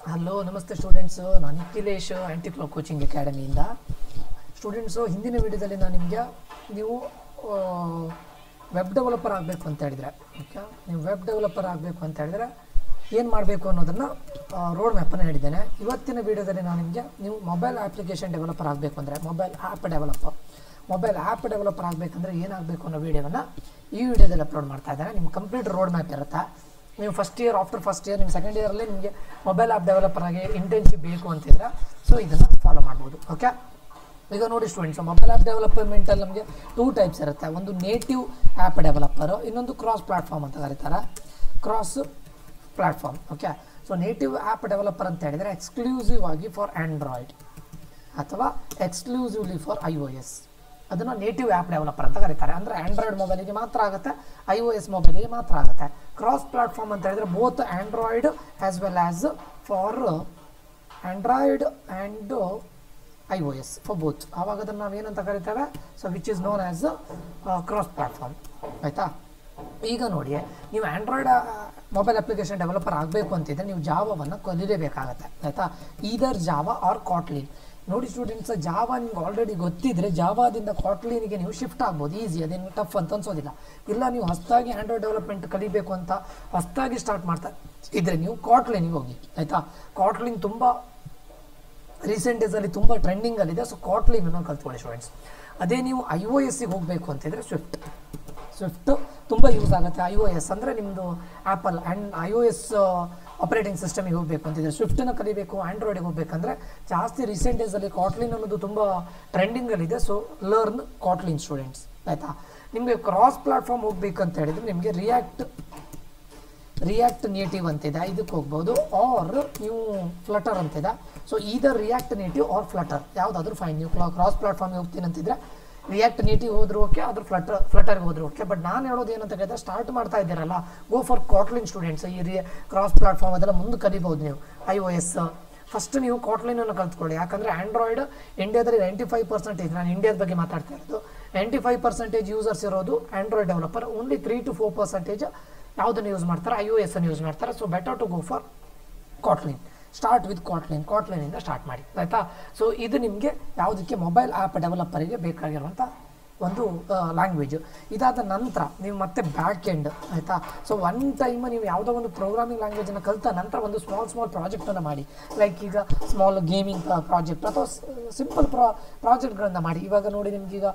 Hello ನಮಸ್ತೆ students, ನಾನು Nikhilesh ಆಂಟಿಕ್ಲೋ coaching ಅಕಾಡೆಮಿಯಿಂದ. Students, ಹಿಂದಿನ ವಿಡಿಯೋದಲ್ಲಿ ನಾನು ನಿಮಗೆ ನೀವು ವೆಬ್ ಡೆವಲಪರ್ ಆಗಬೇಕು ಅಂತ ಹೇಳಿದರೆ, ಓಕೆ, ನೀವು ವೆಬ್ ಡೆವಲಪರ್ ಆಗಬೇಕು ಅಂತ ಹೇಳಿದರೆ ಏನು ಮಾಡಬೇಕು ಅನ್ನೋದನ್ನು ರೋಡ್ ಮ್ಯಾಪನ್ನು ಹೇಳಿದ್ದೇನೆ. ಇವತ್ತಿನ ವಿಡಿಯೋದಲ್ಲಿ ನಾನು ನಿಮಗೆ ನೀವು ಮೊಬೈಲ್ ಅಪ್ಲಿಕೇಶನ್ ಡೆವಲಪರ್ ಆಗಬೇಕು ಅಂದರೆ ಮೊಬೈಲ್ ಆ್ಯಪ್ ಡೆವಲಪರ್ ಆಗಬೇಕಂದ್ರೆ ಏನಾಗಬೇಕು ಅನ್ನೋ ವೀಡಿಯೋವನ್ನು ಈ ವಿಡಿಯೋದಲ್ಲಿ ಅಪ್ಲೋಡ್ ಮಾಡ್ತಾ ಇದ್ದೇನೆ. ನಿಮ್ಮ ಕಂಪ್ಲೀಟ್ ರೋಡ್ ಮ್ಯಾಪ್ ಇರುತ್ತೆ. ನೀವು ಆಫ್ಟರ್ ಫಸ್ಟ್ ಇಯರ್ ನಿಮ್ಮ ಸೆಕೆಂಡ್ ಇಯರಲ್ಲಿ ನಿಮಗೆ ಮೊಬೈಲ್ ಆ್ಯಪ್ ಡೆವಲಪರ್ ಆಗಿ ಇಂಟರ್ನ್ಶಿಪ್ ಬೇಕು ಅಂತಿದ್ರೆ ಸೊ ಇದನ್ನು ಫಾಲೋ ಮಾಡ್ಬೋದು. ಓಕೆ, ಈಗ ನೋಡಿ ಸ್ಟೂಡೆಂಟ್ಸ್, ಮೊಬೈಲ್ ಆ್ಯಪ್ ಡೆವಲಪ್ಮೆಂಟಲ್ಲಿ ನಮಗೆ 2 ಟೈಪ್ಸ್ ಇರುತ್ತೆ. ಒಂದು ನೇಟಿವ್ ಆ್ಯಪ್ ಡೆವಲಪರು, ಇನ್ನೊಂದು ಕ್ರಾಸ್ ಪ್ಲಾಟ್ಫಾರ್ಮ್ ಅಂತ ಕರೀತಾರೆ, cross platform. Okay, so native app developer ಅಂತ ಹೇಳಿದರೆ ಎಕ್ಸ್ಕ್ಲೂಸಿವ್ ಆಗಿ ಫಾರ್ ಆ್ಯಂಡ್ರಾಯ್ಡ್ ಅಥವಾ ಎಕ್ಸ್ಕ್ಲೂಸಿವ್ಲಿ ಫಾರ್ iOS, ಅದನ್ನು ನೇಟಿವ್ ಆ್ಯಪ್ ಡೆವಲಪರ್ ಅಂತ ಕರೀತಾರೆ. ಅಂದರೆ ಆ್ಯಂಡ್ರಾಯ್ಡ್ ಮೊಬೈಲಿಗೆ ಮಾತ್ರ ಆಗುತ್ತೆ, iOS ಮೊಬೈಲಿಗೆ ಮಾತ್ರ ಆಗುತ್ತೆ. ಕ್ರಾಸ್ ಪ್ಲಾಟ್ಫಾರ್ಮ್ ಅಂತ ಹೇಳಿದರೆ both Android as well as for Android and iOS for both. ಆವಾಗ ಅದನ್ನು ನಾವೇನಂತ ಕರಿತೇವೆ, so which is known as cross platform. ಆಯಿತಾ, ಈಗ ನೋಡಿ, ನೀವು ಆ್ಯಂಡ್ರಾಯ್ಡ್ ಮೊಬೈಲ್ ಅಪ್ಲಿಕೇಶನ್ ಡೆವಲಪರ್ ಆಗಬೇಕು ಅಂತಿದ್ರೆ ನೀವು ಜಾವಾವನ್ನು ಕಲಿಯಲೇಬೇಕಾಗತ್ತೆ. ಆಯಿತಾ, ಈದರ್ ಜಾವಾ ಆರ್ ಕಾಟ್ಲಿನ್. ನೋಡಿ ಸ್ಟೂಡೆಂಟ್ಸ್, ಜಾವಾ ನಿಮ್ಗೆ ಆಲ್ರೆಡಿ ಗೊತ್ತಿದ್ದರೆ ಜಾವಾದಿಂದ ಕಾಟ್ಲಿನಿಗೆ ನೀವು ಶಿಫ್ಟ್ ಆಗ್ಬೋದು ಈಸಿ, ಅದೇನು ಟಫ್ ಅಂತ ಅನ್ಸೋದಿಲ್ಲ. ಇಲ್ಲ ನೀವು ಹೊಸದಾಗಿ ಆ್ಯಂಡ್ರಾಯ್ಡ್ ಡೆವಲಪ್ಮೆಂಟ್ ಕಲಿಬೇಕು ಅಂತ ಹೊಸದಾಗಿ ಸ್ಟಾರ್ಟ್ ಮಾಡ್ತಾ ಇದ್ದರೆ ನೀವು ಕಾಟ್ಲಿನಿಗೆ ಹೋಗಿ. ಆಯಿತಾ, ಕಾಟ್ಲಿನ್ ತುಂಬ ರೀಸೆಂಟ್ ಡೇಸಲ್ಲಿ ತುಂಬ ಟ್ರೆಂಡಿಂಗಲ್ಲಿದೆ. So ಕಾಟ್ಲಿನನ್ನು ಕಲ್ತ್ಕೊಳ್ಳಿ students. ಅದೇ ನೀವು iOSಗೆ ಹೋಗಬೇಕು ಅಂತಿದ್ರೆ ಸ್ವಿಫ್ಟ್ ತುಂಬ ಯೂಸ್ ಆಗುತ್ತೆ. iOS ಅಂದರೆ ನಿಮ್ಮದು ಆ್ಯಪಲ್ ಆ್ಯಂಡ್ iOS ಆಪರೇಟಿಂಗ್ ಸಿಸ್ಟಮಿಗೆ ಹೋಗಬೇಕು ಅಂತಿದ್ರೆ ಸ್ವಿಫ್ಟನ್ನು ಕಲಿಬೇಕು. ಆ್ಯಂಡ್ರಾಯ್ಡಿಗೆ ಹೋಗಬೇಕಂದ್ರೆ ಜಾಸ್ತಿ ರೀಸೆಂಟ್ ಡೇಸಲ್ಲಿ ಕಾಟ್ಲಿನ್ ಅನ್ನೋದು ತುಂಬ ಟ್ರೆಂಡಿಂಗಲ್ಲಿದೆ. So learn Kotlin students. ಆಯಿತಾ, ನಿಮಗೆ ಕ್ರಾಸ್ ಪ್ಲಾಟ್ಫಾರ್ಮ್ ಹೋಗ್ಬೇಕಂತ ಹೇಳಿದರೆ ನಿಮಗೆ ರಿಯಾಕ್ಟ್ ನೇಟಿವ್ ಅಂತಿದೆ, ಇದಕ್ಕೆ ಹೋಗ್ಬೋದು. ಆರ್ ನೀವು ಫ್ಲಟರ್ ಅಂತಿದೆ. So either React Native or Flutter ಯಾವುದಾದ್ರೂ ಫೈನ್. ನೀವು ಕ್ರಾಸ್ ಪ್ಲಾಟ್ಫಾರ್ಮ್ಗೆ ಹೋಗ್ತೀನಿ ಅಂತಿದ್ರೆ ರಿಯಾಕ್ಟ್ ನೇಟಿವ್ ಹೋದ್ರು ಓಕೆ, ಅದ್ರ ಫ್ಲಟರ್ಗೆ ಹೋದ್ರು ಓಕೆ. ಬಟ್ ನಾನು ಹೇಳೋದು ಏನಂತ ಹೇಳಿದ್ರೆ, ಸ್ಟಾರ್ಟ್ ಮಾಡ್ತಾ ಇದ್ದೀರಲ್ಲ, ಗೋ ಫಾರ್ ಕಾಟ್ಲಿನ್ ಸ್ಟೂಡೆಂಟ್ಸ್. ಈ ಕ್ರಾಸ್ ಪ್ಲಾಟ್ಫಾರ್ಮ್ ಅದೆಲ್ಲ ಮುಂದೆ ಕಲಿಬೋದು ನೀವು. iOS ಫಸ್ಟ್ ನೀವು ಕಾಟ್ಲಿನನ್ನು ಕಲ್ತ್ಕೊಳ್ಳಿ. ಯಾಕಂದರೆ ಆ್ಯಂಡ್ರಾಯ್ಡ್ ಇಂಡಿಯಾದಲ್ಲಿ 95%, ನಾನು ಇಂಡಿಯಾದ ಬಗ್ಗೆ ಮಾತಾಡ್ತಾ ಇರೋದು, 95% ಯೂಸರ್ಸ್ ಇರೋದು ಆ್ಯಂಡ್ರಾಯ್ಡ್ ಡೆವಲಪರ್. ಓನ್ಲಿ 3 to 4% ಯಾವುದನ್ನು ಯೂಸ್ ಮಾಡ್ತಾರೆ, iOS ಅನ್ನು ಯೂಸ್ ಮಾಡ್ತಾರೆ. So better to go for Kotlin. Start with ಕಾಟ್ಲಿನಿಂದ ಸ್ಟಾರ್ಟ್ ಮಾಡಿ. ಆಯಿತಾ, ಸೊ ಇದು ನಿಮಗೆ ಯಾವುದಕ್ಕೆ ಮೊಬೈಲ್ ಆ್ಯಪ್ ಡೆವಲಪರಿಗೆ ಬೇಕಾಗಿರುವಂಥ ಒಂದು ಲ್ಯಾಂಗ್ವೇಜು. ಇದಾದ ನಂತರ ನೀವು ಮತ್ತೆ ಬ್ಯಾಕ್ ಎಂಡ್. ಆಯಿತಾ, ಸೊ ಒನ್ ಟೈಮ್ ನೀವು ಯಾವುದೋ ಒಂದು ಪ್ರೋಗ್ರಾಮಿಂಗ್ ಲ್ಯಾಂಗ್ವೇಜನ್ನು ಕಲಿತ ನಂತರ ಒಂದು ಸ್ಮಾಲ್ ಪ್ರಾಜೆಕ್ಟನ್ನು ಮಾಡಿ. ಲೈಕ್ ಈಗ ಸ್ಮಾಲ್ ಗೇಮಿಂಗ್ ಪ್ರಾಜೆಕ್ಟ್ ಅಥವಾ ಸಿಂಪಲ್ ಪ್ರಾಜೆಕ್ಟ್ಗಳನ್ನು ಮಾಡಿ. ಇವಾಗ ನೋಡಿ, ನಿಮಗೀಗ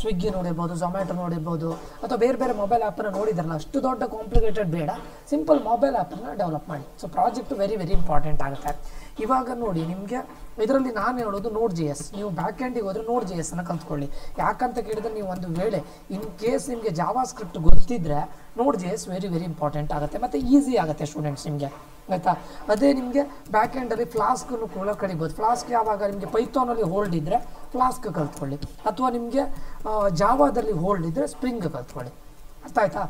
ಸ್ವಿಗ್ಗಿ ನೋಡಿರ್ಬೋದು, ಝೊಮ್ಯಾಟೊ ನೋಡಿರ್ಬೋದು, ಅಥವಾ ಬೇರೆ ಮೊಬೈಲ್ ಆ್ಯಪನ್ನು ನೋಡಿದ್ರಲ್ಲ, ಅಷ್ಟು ದೊಡ್ಡ ಕಾಂಪ್ಲಿಕೇಟೆಡ್ ಬೇಡ, ಸಿಂಪಲ್ ಮೊಬೈಲ್ ಆ್ಯಪನ್ನು ಡೆವಲಪ್ ಮಾಡಿ. ಸೊ ಪ್ರಾಜೆಕ್ಟ್ ವೆರಿ ಇಂಪಾರ್ಟೆಂಟ್ ಆಗುತ್ತೆ. ಇವಾಗ ನೋಡಿ, ನಿಮಗೆ ಇದರಲ್ಲಿ ನಾನು ಹೇಳೋದು Node.js. ನೀವು ಬ್ಯಾಕ್ ಎಂಡಿಗೆ ಹೋದರೆ Node.js ಅನ್ನು ಕಲ್ತ್ಕೊಳ್ಳಿ. ಯಾಕಂತ ಕೇಳಿದರೆ, ನೀವು ಒಂದು ವೇಳೆ ಇನ್ ಕೇಸ್ ನಿಮಗೆ ಜಾವಾ ಸ್ಕ್ರಿಪ್ಟ್ ಗೊತ್ತಿದ್ದರೆ Node.js ವೆರಿ ಇಂಪಾರ್ಟೆಂಟ್ ಆಗುತ್ತೆ ಮತ್ತು ಈಸಿ ಆಗುತ್ತೆ ಸ್ಟೂಡೆಂಟ್ಸ್ ನಿಮಗೆ. ಆಯಿತಾ, ಅದೇ ನಿಮಗೆ ಬ್ಯಾಕ್ ಎಂಡಲ್ಲಿ ಫ್ಲಾಸ್ಕನ್ನು ಕೂಡ ಕಲಿಬೋದು. ಫ್ಲಾಸ್ಕ್ ಯಾವಾಗ ನಿಮಗೆ ಪೈಥಾನಲ್ಲಿ ಹೋಲ್ಡ್ ಇದ್ದರೆ ಫ್ಲಾಸ್ಕ್ ಕಲ್ತ್ಕೊಳ್ಳಿ, ಅಥವಾ ನಿಮಗೆ ಜಾವಾದಲ್ಲಿ ಹೋಲ್ಡ್ ಇದ್ದರೆ ಸ್ಪ್ರಿಂಗ್ ಕಲ್ತ್ಕೊಳ್ಳಿ. ಅರ್ಥ ಆಯಿತಾ?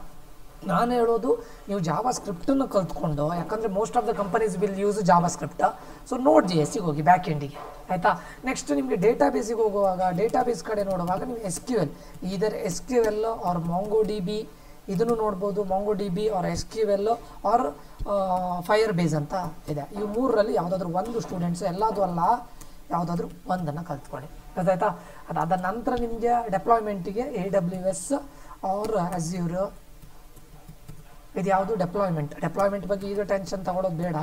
ನಾನು ಹೇಳೋದು, ನೀವು ಜಾವಾ ಸ್ಕ್ರಿಪ್ಟನ್ನು ಕಲ್ತ್ಕೊಂಡು, ಯಾಕಂದರೆ most of the companies will use JavaScript. So Node.jsಗೆ ಹೋಗಿ ಬ್ಯಾಕ್ ಎಂಡಿಗೆ. ಆಯಿತಾ, ನೆಕ್ಸ್ಟ್ ನಿಮಗೆ ಡೇಟಾಬೇಸಿಗೆ ಹೋಗುವಾಗ, ಡೇಟಾಬೇಸ್ ಕಡೆ ನೋಡುವಾಗ ನೀವು SQL, either SQL or MongoDB ಇದನ್ನು ನೋಡ್ಬೋದು. MongoDB or SQL or Firebase ಅಂತ ಇದೆ. ಈ ಮೂರರಲ್ಲಿ ಯಾವುದಾದ್ರೂ ಒಂದು ಸ್ಟೂಡೆಂಟ್ಸ್, ಎಲ್ಲದೂ ಅಲ್ಲ, ಯಾವುದಾದ್ರೂ ಒಂದನ್ನು ಕಲ್ತ್ಕೊಳ್ಳಿ. ಗೊತ್ತಾಯ್ತಾ? ಅದಾದ ನಂತರ ನಿಮಗೆ ಡೆಪ್ಲಾಯ್ಮೆಂಟಿಗೆ AWS ಆರ್ Azure, ಇದು ಯಾವುದು ಡೆಪ್ಲಾಯ್ಮೆಂಟ್ ಬಗ್ಗೆ ಈಗ ಟೆನ್ಷನ್ ತಗೊಳ್ಳೋದು ಬೇಡ.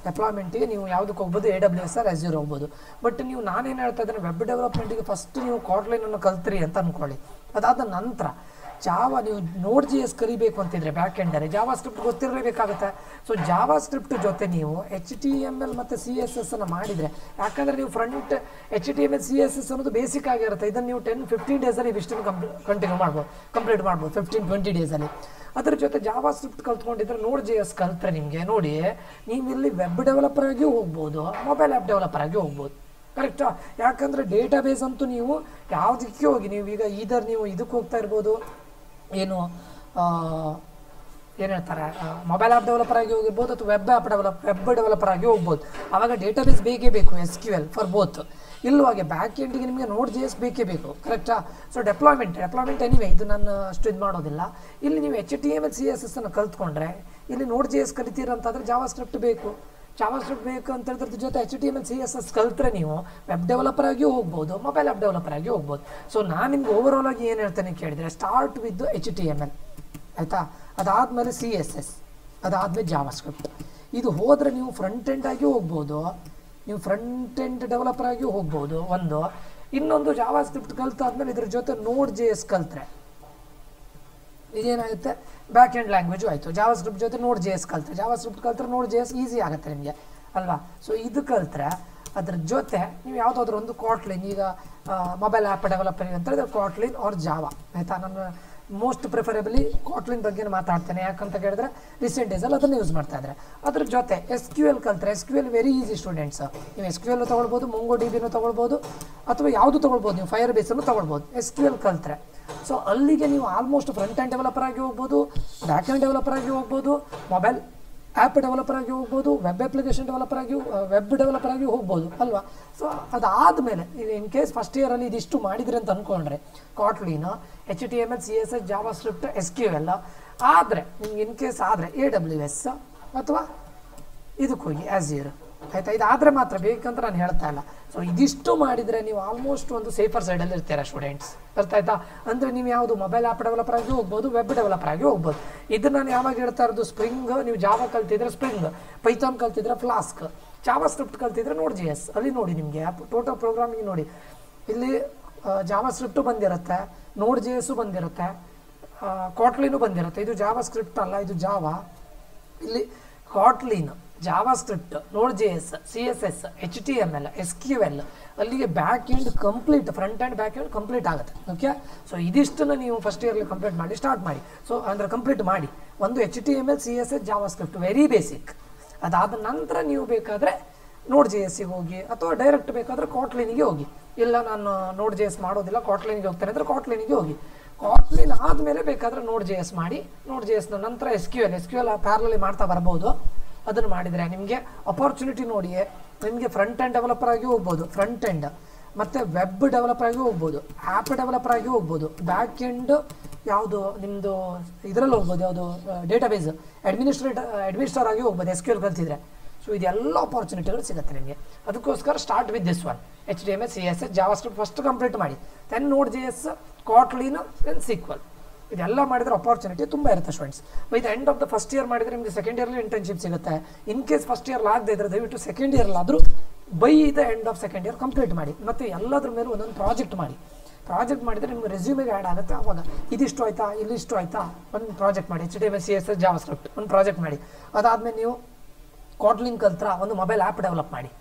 ಡೆಪ್ಲಾಯ್ಮೆಂಟಿಗೆ ನೀವು ಯಾವುದಕ್ಕೆ ಹೋಗ್ಬೋದು, AWS ಆರ್ Azure ಹೋಗ್ಬೋದು. ಬಟ್ ನೀವು ನಾನೇನು ಹೇಳ್ತಾ ಇದ್ದೇನೆ, ವೆಬ್ ಡೆವಲಪ್ಮೆಂಟಿಗೆ ಫಸ್ಟ್ ನೀವು ಕಾಟ್ಲಿನನ್ನು ಕಲ್ತ್ರಿ ಅಂತ ಅಂದ್ಕೊಳ್ಳಿ. ಅದಾದ ನಂತರ ಜಾವಾ, ನೀವು Node.js ಕಲಿಬೇಕು ಅಂತಿದ್ರೆ ಬ್ಯಾಕ್ ಎಂಡಲ್ಲಿ ಜಾವಾ ಸ್ಕ್ರಿಪ್ಟ್ ಗೊತ್ತಿರಲೇಬೇಕಾಗುತ್ತೆ. ಸೊ ಜಾವಾ ಸ್ಕ್ರಿಪ್ಟ್ ಜೊತೆ ನೀವು HTML ಮತ್ತು CSS ಅನ್ನು ಮಾಡಿದರೆ, ಯಾಕಂದರೆ ನೀವು ಫ್ರಂಟ್ HTML CSS ಅನ್ನೋದು ಬೇಸಿಕ್ ಆಗಿರುತ್ತೆ. ಇದನ್ನು ನೀವು 10-15 ಡೇಸಲ್ಲಿ ಇಷ್ಟನ್ನು ಕಂಪ್ಲೀಟ್ ಮಾಡ್ಬೋದು 15-20 ಡೇಸಲ್ಲಿ. ಅದರ ಜೊತೆ ಜಾವಾ ಸ್ಕ್ರಿಪ್ಟ್ ಕಲ್ತ್ಕೊಂಡಿದ್ರೆ Node.js ಕಲ್ತ್ರೆ ನಿಮಗೆ ನೋಡಿ, ನೀವು ಇಲ್ಲಿ ವೆಬ್ ಡೆವಲಪರ್ ಆಗಿ ಹೋಗ್ಬೋದು, ಮೊಬೈಲ್ ಆ್ಯಪ್ ಡೆವಲಪರ್ ಆಗಿ ಹೋಗ್ಬೋದು. ಕರೆಕ್ಟಾ? ಯಾಕಂದರೆ ಡೇಟಾಬೇಸ್ ಅಂತೂ ನೀವು ಯಾವುದಕ್ಕೆ ಹೋಗಿ, ನೀವು ಈಗ ನೀವು ಇದಕ್ಕೆ ಹೋಗ್ತಾ ಇರ್ಬೋದು, ಏನು ಹೇಳ್ತಾರೆ, ಮೊಬೈಲ್ ಆ್ಯಪ್ ಡೆವಲಪರ್ ಆಗಿ ಹೋಗಿರ್ಬೋದು, ಅಥವಾ ವೆಬ್ ಡೆವಲಪರ್ ಆಗಿ ಹೋಗ್ಬೋದು. ಆವಾಗ ಡೇಟಾಬೇಸ್ ಬೇಕೇ ಬೇಕು, SQL ಫಾರ್ ಬೋತ್. ಇಲ್ಲವಾಗೆ ಬ್ಯಾಕ್ ಎಂಡಿಗೆ ನಿಮಗೆ Node.js ಬೇಕೇ ಬೇಕು. ಕರೆಕ್ಟಾ? ಸೊ ಡೆಪ್ಲಾಯ್ಮೆಂಟ್ ಎನಿವೆ ಇದು ನಾನು ಅಷ್ಟು ಇದು ಮಾಡೋದಿಲ್ಲ. ಇಲ್ಲಿ ನೀವು HTML CSS ಅನ್ನು ಕಲ್ತ್ಕೊಂಡ್ರೆ ಇಲ್ಲಿ Node.js ಕಲಿತೀರಂತಾದರೆ ಜಾವಾ ಸ್ಕ್ರಿಪ್ಟ್ ಬೇಕು. ಜಾವಾ ಸ್ಕ್ರಿಪ್ಟ್ ಬೇಕು ಅಂತ ಹೇಳಿದ್ರೆ ಜೊತೆ HTML CSS ಕಲ್ತ್ರೆ ನೀವು ವೆಬ್ ಡೆವಲಪರ್ ಆಗಿ ಹೋಗ್ಬೋದು, ಮೊಬೈಲ್ ಆ್ಯಪ್ ಡೆವಲಪರ್ ಆಗಿ ಹೋಗ್ಬೋದು. ಸೊ ನಾನು ನಿಮ್ಗೆ ಓವರಾಲ್ ಆಗಿ ಏನು ಹೇಳ್ತೇನೆ ಕೇಳಿದರೆ, ಸ್ಟಾರ್ಟ್ ವಿತ್ HTML ಆಯಿತಾ, ಅದಾದಮೇಲೆ CSS, ಅದಾದಮೇಲೆ ಜಾವಾ ಸ್ಕ್ರಿಪ್ಟ್. ಇದು ಹೋದರೆ ನೀವು ಫ್ರಂಟ್ ಎಂಡ್ ಆಗಿ ಹೋಗ್ಬೋದು, ನೀವು ಫ್ರಂಟ್ ಎಂಡ್ ಡೆವಲಪರ್ ಆಗಿ ಹೋಗ್ಬೋದು ಒಂದು. ಇನ್ನೊಂದು ಜಾವಾ ಸ್ಕ್ರಿಪ್ಟ್ ಕಲ್ತಾದ್ಮೇಲೆ ಇದ್ರ ಜೊತೆ Node.js ಕಲ್ತ್ರೆ ಇದೇನಾಗುತ್ತೆ, ಬ್ಯಾಕ್ ಎಂಡ್ ಲ್ಯಾಂಗ್ವೇಜು ಆಯಿತು. ಜಾವಾ ಸ್ಕ್ರಿಪ್ಟ್ ಜೊತೆ Node.js ಕಲ್ತ್ರೆ, ಜಾವಾ ಸ್ಕ್ರಿಪ್ಟ್ ಕಲ್ತ್ರೆ Node.js ಈಸಿ ಆಗುತ್ತೆ ನಿಮಗೆ ಅಲ್ವಾ. ಸೊ ಇದು ಕಲ್ತ್ರೆ ಅದ್ರ ಜೊತೆ ನೀವು ಯಾವುದಾದ್ರೂ ಒಂದು ಕಾಟ್ಲಿನ್, ಈಗ ಮೊಬೈಲ್ ಆ್ಯಪ್ ಡೆವಲಪರಿಂಗ್ ಅಂತ ಹೇಳಿದ್ರೆ ಕಾಟ್ಲಿನ್ ಆರ್ ಜಾವಾ ಆಯಿತಾ. ನಾನು ಮೋಸ್ಟ್ ಪ್ರಿಫರೇಬಲಿ ಕಾಟ್ಲಿನ್ ಬಗ್ಗೆ ಮಾತಾಡ್ತೇನೆ, ಯಾಕಂತ ಕೇಳಿದ್ರೆ ರೀಸೆಂಟ್ ಡೇಸಲ್ಲಿ ಅದನ್ನು ಯೂಸ್ ಮಾಡ್ತಾ ಇದ್ದಾರೆ. ಅದ್ರ ಜೊತೆ SQL ಕಲ್ತ್ರೆ, SQL ವೆರಿ ಈಸಿ ಸ್ಟೂಡೆಂಟ್ಸ್. ನೀವು SQL ತೊಗೊಳ್ಬೋದು, MongoDBನೂ ತೊಗೊಳ್ಬೋದು, ಅಥವಾ ಯಾವುದು ತೊಗೊಳ್ಬೋದು, ನೀವು ಫೈರ್ ಬೇಸನ್ನು ತೊಗೊಳ್ಬೋದು SQL ಕಲ್ತ್ರೆ. ಸೊ ಅಲ್ಲಿಗೆ ನೀವು ಆಲ್ಮೋಸ್ಟ್ ಫ್ರಂಟ್ ಎಂಡ್ ಡೆವಲಪರ್ ಆಗಿ ಹೋಗ್ಬೋದು, ಬ್ಯಾಕ್ ಎಂಡ್ ಡೆವಲಪರ್ ಆಗಿ ಹೋಗ್ಬೋದು, ಮೊಬೈಲ್ ಆ್ಯಪ್ ಡೆವಲಪರ್ ಆಗಿ ಹೋಗ್ಬೋದು, ವೆಬ್ ಅಪ್ಲಿಕೇಶನ್ ಡೆವಲಪರ್ ಆಗಿ ಹೋಗ್ಬೋದು ಅಲ್ವಾ. ಸೊ ಅದಾದಮೇಲೆ ಈಗ ಇನ್ ಕೇಸ್ ಫಸ್ಟ್ ಇಯರಲ್ಲಿ ಇದಿಷ್ಟು ಮಾಡಿದ್ರಿ ಅಂತ ಅಂದ್ಕೊಂಡ್ರೆ, ಕಾಟ್ಲಿನ್, HTML CSS Java script SQL ಆದರೆ ನಿಮ್ಗೆ ಇನ್ ಕೇಸ್ ಆದರೆ AWS ಅಥವಾ ಇದಕ್ಕೆ ಹೋಗಿ Azure ಆಯಿತಾ. ಇದಾದರೆ ಮಾತ್ರ, ಬೇಕಂತ ನಾನು ಹೇಳ್ತಾ ಇಲ್ಲ. ಸೊ ಇದಿಷ್ಟು ಮಾಡಿದರೆ ನೀವು ಆಲ್ಮೋಸ್ಟ್ ಒಂದು ಸೇಫರ್ ಸೈಡಲ್ಲಿ ಇರ್ತೀರಾ ಸ್ಟೂಡೆಂಟ್ಸ್, ಅರ್ಥ ಆಯ್ತಾ. ಅಂದರೆ ನೀವು ಯಾವುದು ಮೊಬೈಲ್ ಆ್ಯಪ್ ಡೆವಲಪರ್ ಆಗಿ ಹೋಗ್ಬೋದು, ವೆಬ್ ಡೆವಲಪರ್ ಆಗಿ ಹೋಗ್ಬೋದು. ಇದು ನಾನು ಯಾವಾಗ ಹೇಳ್ತಾ ಇರೋದು, ಸ್ಪ್ರಿಂಗ್, ನೀವು ಜಾವಾ ಕಲ್ತಿದ್ರೆ ಸ್ಪ್ರಿಂಗ್, ಪೈಥಾನ್ ಕಲ್ತಿದ್ರೆ ಫ್ಲಾಸ್ಕ್, ಜಾವಾ ಸ್ಕ್ರಿಪ್ಟ್ ಕಲ್ತಿದ್ರೆ Node.js. ಅಲ್ಲಿ ನೋಡಿ ನಿಮಗೆ ಟೋಟಲ್ ಪ್ರೋಗ್ರಾಮಿಂಗ್ ನೋಡಿ, ಇಲ್ಲಿ ಜಾವಾ ಸ್ಕ್ರಿಪ್ಟು ಬಂದಿರುತ್ತೆ, Node.js ಬಂದಿರುತ್ತೆ, ಕಾಟ್ಲಿನೂ ಬಂದಿರುತ್ತೆ. ಇದು ಜಾವಾ ಸ್ಕ್ರಿಪ್ಟ್ ಅಲ್ಲ, ಇದು ಜಾವಾ. ಇಲ್ಲಿ Kotlin, JavaScript, Node.js, CSS, HTML, SQL, ಅಲ್ಲಿಗೆ back end complete, front and back end complete ಆಗುತ್ತೆ. ಓಕೆ, ಸೊ ಇದಿಷ್ಟನ್ನು ನೀವು ಫಸ್ಟ್ ಇಯರ್ಲಿ ಕಂಪ್ಲೀಟ್ ಮಾಡಿ, ಸ್ಟಾರ್ಟ್ ಮಾಡಿ. ಸೊ ಅಂದರೆ ಕಂಪ್ಲೀಟ್ ಮಾಡಿ. ಒಂದು HTML CSS JavaScript very basic. ಅದಾದ ನಂತರ ನೀವು ಬೇಕಾದರೆ Node.jsಗೆ ಹೋಗಿ, ಅಥವಾ ಡೈರೆಕ್ಟ್ ಬೇಕಾದರೆ ಕಾಟ್ಲಿನಿಗೆ ಹೋಗಿ. ಇಲ್ಲ ನಾನು Node.js ಮಾಡೋದಿಲ್ಲ, ಕಾಟ್ಲಿನಿಗೆ ಹೋಗ್ತೇನೆ ಅಂದರೆ ಕಾಟ್ಲಿನಿಗೆ ಹೋಗಿ. ಕಾಟ್ಲಿನ್ ಆದಮೇಲೆ ಬೇಕಾದರೆ Node.js ಮಾಡಿ, Node.jsನ ನಂತರ SQL ಪ್ಯಾರಲಲ್ಲಿ ಮಾಡ್ತಾ ಬರ್ಬೋದು. ಅದನ್ನು ಮಾಡಿದರೆ ನಿಮಗೆ ಅಪಾರ್ಚುನಿಟಿ ನೋಡಿ, ನಿಮಗೆ ಫ್ರಂಟ್ ಎಂಡ್ ಡೆವಲಪರ್ ಆಗಿ ಹೋಗ್ಬೋದು, ಫ್ರಂಟ್ ಎಂಡ್, ಮತ್ತು ವೆಬ್ ಡೆವಲಪರ್ ಆಗಿ ಹೋಗ್ಬೋದು, ಆ್ಯಪ್ ಡೆವಲಪರ್ ಆಗಿ ಹೋಗ್ಬೋದು, ಬ್ಯಾಕ್ ಎಂಡ್ ಯಾವುದು ನಿಮ್ಮದು ಇದರಲ್ಲಿ ಹೋಗ್ಬೋದು, ಯಾವುದು ಡೇಟಾಬೇಸ್ ಅಡ್ಮಿನಿಸ್ಟ್ರೇಟರ್ ಆಗಿ ಹೋಗ್ಬೋದು SQL ಕಲ್ತಿದ್ರೆ. ಸೊ ಇದೆಲ್ಲ ಅಪಾರ್ಚುನಿಟಿಗಳು ಸಿಗುತ್ತೆ ನಿಮಗೆ. ಅದಕ್ಕೋಸ್ಕರ start with this one, HTML CSS Java script first complete ಮಾಡಿ, ದೆನ್ Node.js, ಕಾಟ್ಲಿನ್, ದೆನ್ SQL. ಇದೆಲ್ಲ ಮಾಡಿದರೆ ಅಪಾರ್ಚುನಿಟಿ ತುಂಬ ಇರುತ್ತೆ students. By the end of the first year ಮಾಡಿದರೆ ನಿಮಗೆ ಸೆಕೆಂಡ್ ಇಯರ್ಲಿ ಇಂಟರ್ನ್ಶಿಪ್ ಸಿಗುತ್ತೆ. ಇನ್ ಕೇಸ್ ಫಸ್ಟ್ ಇಯರ್ ಆಗದೆ ಇದ್ದರೆ ದಯವಿಟ್ಟು ಸೆಕೆಂಡ್ ಇಯರ್ಲಾದರೂ by the end of second year complete ಮಾಡಿ. ಮತ್ತು ಎಲ್ಲದ್ರ ಮೇಲೆ ಒಂದೊಂದು ಪ್ರಾಜೆಕ್ಟ್ ಮಾಡಿ. ಪ್ರಾಜೆಕ್ಟ್ ಮಾಡಿದರೆ ನಿಮಗೆ ರೆಸ್ಯೂಮೆಗೆ ಆ್ಯಡ್ ಆಗುತ್ತೆ. ಆವಾಗ ಇದಿಷ್ಟು ಆಯಿತಾ, ಇಲ್ಲಿಷ್ಟು ಆಯಿತಾ, ಒಂದು ಪ್ರಾಜೆಕ್ಟ್ ಮಾಡಿ. HTML CSS ಜಾವಾ ಸ್ಕ್ರಿಪ್ಟ್ ಒಂದು ಪ್ರಾಜೆಕ್ಟ್ ಮಾಡಿ. ಅದಾದಮೇಲೆ ನೀವು ಕಾಟ್ಲಿನ್ ಕಲ್ತ್ರ ಒಂದು ಮೊಬೈಲ್ ಆ್ಯಪ್ ಡೆವಲಪ್ ಮಾಡಿ.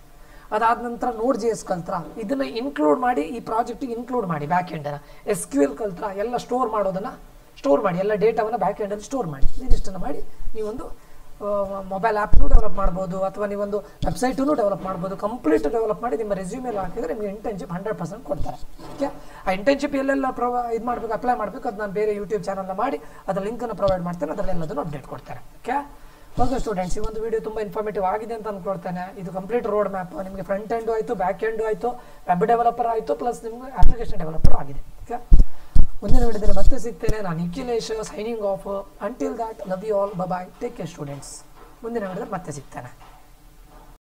ಅದಾದ ನಂತರ Node.js ಕಲ್ತ್ರ ಇದನ್ನು ಇನ್ಕ್ಲೂಡ್ ಮಾಡಿ, ಈ ಪ್ರಾಜೆಕ್ಟಿಗೆ ಇನ್ಕ್ಲೂಡ್ ಮಾಡಿ. ಬ್ಯಾಕ್ ಎಂಡನ್ನು SQL ಕಲ್ತ್ರ ಎಲ್ಲ ಸ್ಟೋರ್ ಮಾಡೋದನ್ನು ಸ್ಟೋರ್ ಮಾಡಿ, ಎಲ್ಲ ಡೇಟಾವನ್ನು ಬ್ಯಾಕ್ ಎಂಡಲ್ಲಿ ಸ್ಟೋರ್ ಮಾಡಿ. ಇದಿಷ್ಟನ್ನು ಮಾಡಿ ನೀವೊಂದು ಮೊಬೈಲ್ ಆ್ಯಪ್ನೂ ಡೆವಲಪ್ ಮಾಡ್ಬೋದು, ಅಥವಾ ನೀವೊಂದು ವೆಬ್ಸೈಟನ್ನು ಡೆವಲಪ್ ಮಾಡ್ಬೋದು. ಕಂಪ್ಲೀಟ್ ಡೆವಲಪ್ ಮಾಡಿ ನಿಮ್ಮ ರೆಸ್ಯೂಮೇಲಿ ಹಾಕಿದರೆ ನಿಮಗೆ ಇಂಟರ್ನ್ಶಿಪ್ 100% ಕೊಡ್ತಾರೆ. ಓಕೆ, ಆ ಇಂಟರ್ನ್ಶಿಪ್ ಎಲ್ಲೆಲ್ಲ ಇದು ಮಾಡಬೇಕು, ಅಪ್ಲೈ ಮಾಡಬೇಕು, ಅದು ನಾನು ಬೇರೆ ಯೂಟ್ಯೂಬ್ ಚಾನಲ್ನ ಮಾಡಿ ಅದರ ಲಿಂಕನ್ನು ಪ್ರೊವೈಡ್ ಮಾಡ್ತೇನೆ, ಅದರಲ್ಲೆಲ್ಲದನ್ನು ಅಪ್ಡೇಟ್ ಕೊಡ್ತಾರೆ. ಓಕೆ, ಓಕೆ ಸ್ಟೂಡೆಂಟ್ಸ್, ಈ ಒಂದು ವಿಡಿಯೋ ತುಂಬ ಇನ್ಫಾರ್ಮೇಟಿವ್ ಆಗಿದೆ ಅಂತ ಅಂದ್ಕೊಳ್ತೇನೆ. ಇದು ಕಂಪ್ಲೀಟ್ ರೋಡ್ ಮ್ಯಾಪ್, ನಿಮಗೆ ಫ್ರಂಟ್ ಎಂಡು ಆಯಿತು, ಬ್ಯಾಕ್ ಎಂಡು ಆಯಿತು, ವೆಬ್ ಡೆವಲಪರ್ ಆಯಿತು, ಪ್ಲಸ್ ನಿಮಗೆ ಅಪ್ಲಿಕೇಶನ್ ಡೆವಲಪರ್ ಆಗಿದೆ. ಓಕೆ, ಮುಂದಿನ ವಿಡಿಯೋದಲ್ಲಿ ಮತ್ತೆ ಸಿಗ್ತೇನೆ. ನಾನು Nikhilesh, signing off. Until that, love you all, bye, take care students. ಮುಂದಿನ ವಿಡಿಯೋದಲ್ಲಿ ಮತ್ತೆ ಸಿಗ್ತೇನೆ.